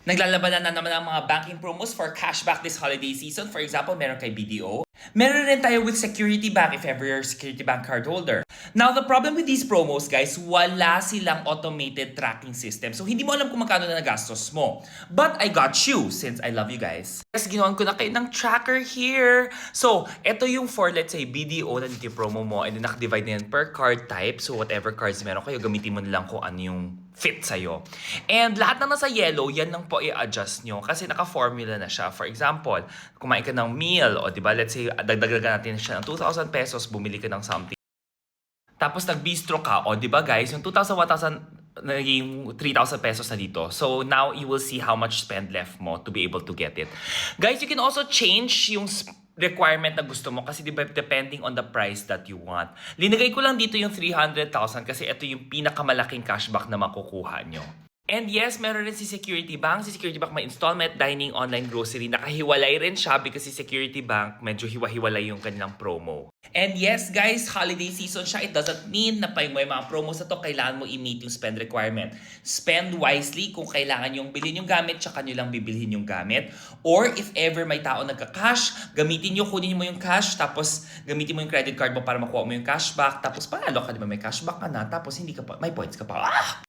Naglalabanan na naman ang mga banking promos for cashback this holiday season. For example, meron kay BDO. Meron rin tayo with Security Bank if ever you're a Security Bank cardholder. Now, the problem with these promos, guys, wala silang automated tracking system. So, hindi mo alam kung magkano na nagastos mo. But I got you, since I love you guys. Yes, ginawan ko na kayo ng tracker here. So, ito yung for, let's say, BDO na dito yung promo mo. And then, nakadivide na yan per card type. So, whatever cards meron kayo, gamitin mo na lang kung ano yung fit sa'yo. And lahat na nasa yellow, yan lang po i-adjust nyo kasi naka-formula na siya. For example, kumain ka ng meal, o diba, let's say, dagdagan natin siya ng 2,000 pesos, bumili ka ng something. Tapos nag-bistro ka, o diba guys, yung 2,000, 1,000, naging 3,000 pesos na dito. So now you will see how much spend left mo to be able to get it. Guys, you can also change yung requirement na gusto mo kasi diba depending on the price that you want. Linagay ko lang dito yung 300,000 kasi ito yung pinakamalaking cashback na makukuha nyo. And yes, meron rin si Security Bank. Si Security Bank may installment, dining, online grocery. Nakahiwalay rin siya because si Security Bank medyo hiwa-hiwalay yung kanilang promo. And yes, guys, holiday season siya. It doesn't mean na may mga promos na to, kailangan mo i-meet yung spend requirement. Spend wisely kung kailangan yung bilhin yung gamit, tsaka nyo lang bibilhin yung gamit. Or if ever may tao nagka-cash, gamitin nyo, kunin mo yung cash, tapos gamitin mo yung credit card mo para makuha mo yung cashback. Tapos panalo ka, di ba? May cashback ka na, tapos hindi ka pa, may points ka pa. Ah!